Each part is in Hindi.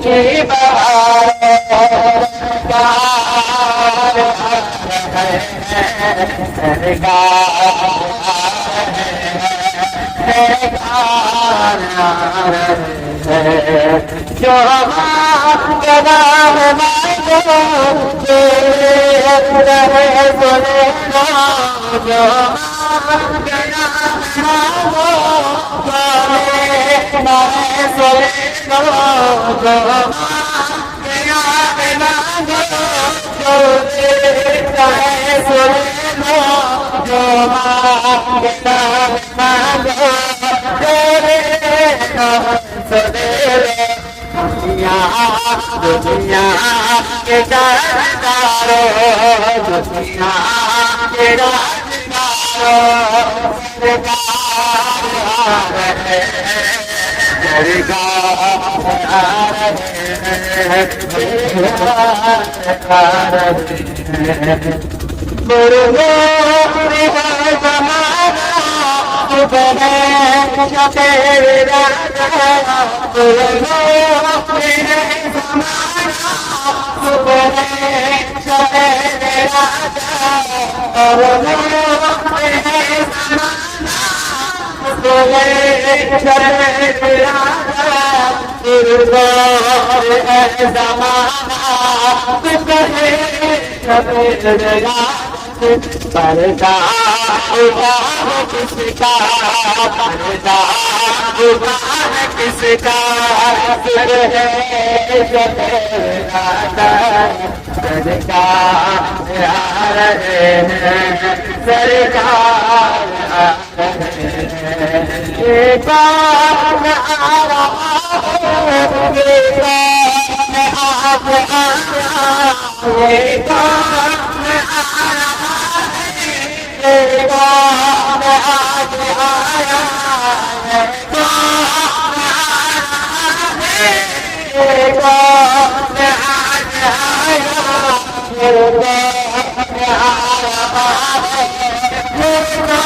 की बहार जो के नाम मांगो तेरे रहे बोले जो के नाम मांगो बोले नाम सोले जो के नाम मांगो जो तेरे रहे सोले जो के नाम मांगो तेरे नाम सोले दुनिया के सरदारो दुनिया के राजदारो पर्दा उबार किसका पर्दा उबार किसका फिर है सरकार आ रहे हैं सरकार आ रहे हैं ये कौन आ रहा है ये कौन आप आया ये कौन आ रहा है ये कौन आज आया है कौन आ रहा है ये कौन आज आया ये कौन आ रहा है ये कौन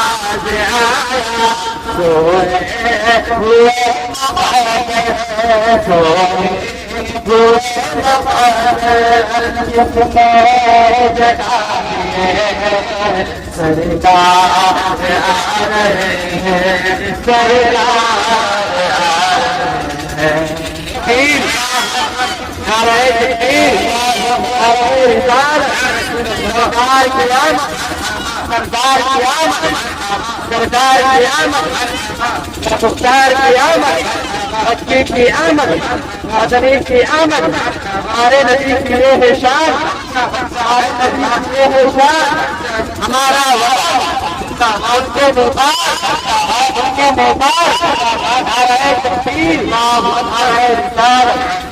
आज आया सोए हुए सरकार आ रहे हैं सरकार की आमद मुख्तार की आमद मक्की की आमद मदनी की आमद हमारे नबी की ये है शान हमारे नबी की ये है शान हमारा उनके मोबाइल नारायण तकबीर नारायण रिसालत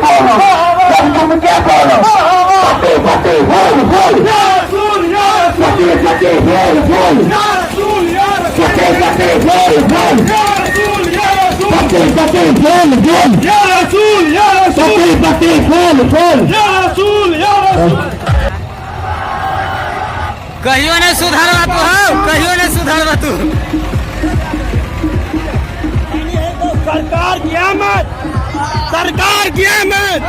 बोलो, तुम क्या बोलो, फतेह फतेह बोल बोल, फतेह फतेह बोल बोल, फतेह फतेह बोल बोल, फतेह फतेह बोल बोल, फतेह फतेह बोल बोल। कहियो ने सुधारवा तू, हो कहियो ने सुधारवा तू। सरकार की आमद, सरकार की आमद।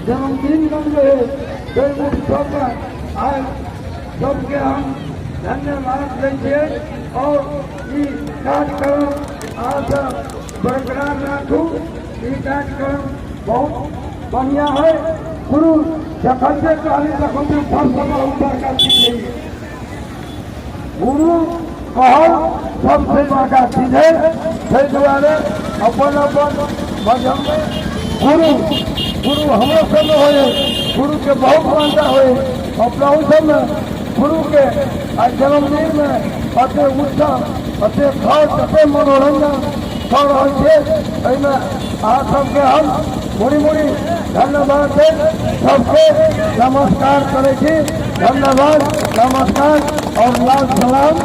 जन्मदिन बन गए सबके हम धन्यवाद देंगे और ये कार्यक्रम आज बरकरार रखू। ये कार्यक्रम बहुत बढ़िया है। गुरु जखन से कहले तखन से सब समय बड़का चीज है। गुरु कहल सबसे बड़का चीज है। ताहि दुआरे अपन अपन मजहब में गुरु हमरो सब में होए, गुरु के बहुत मानता होए। अपना सब में गुरु के जन्मदिन में अते उत्सव अते खास अते मनोरंजन कर रहे थे। आप सबके हम मुड़ी मुड़ी धन्यवाद दे सबके नमस्कार करे। धन्यवाद, नमस्कार और लाल सलाम।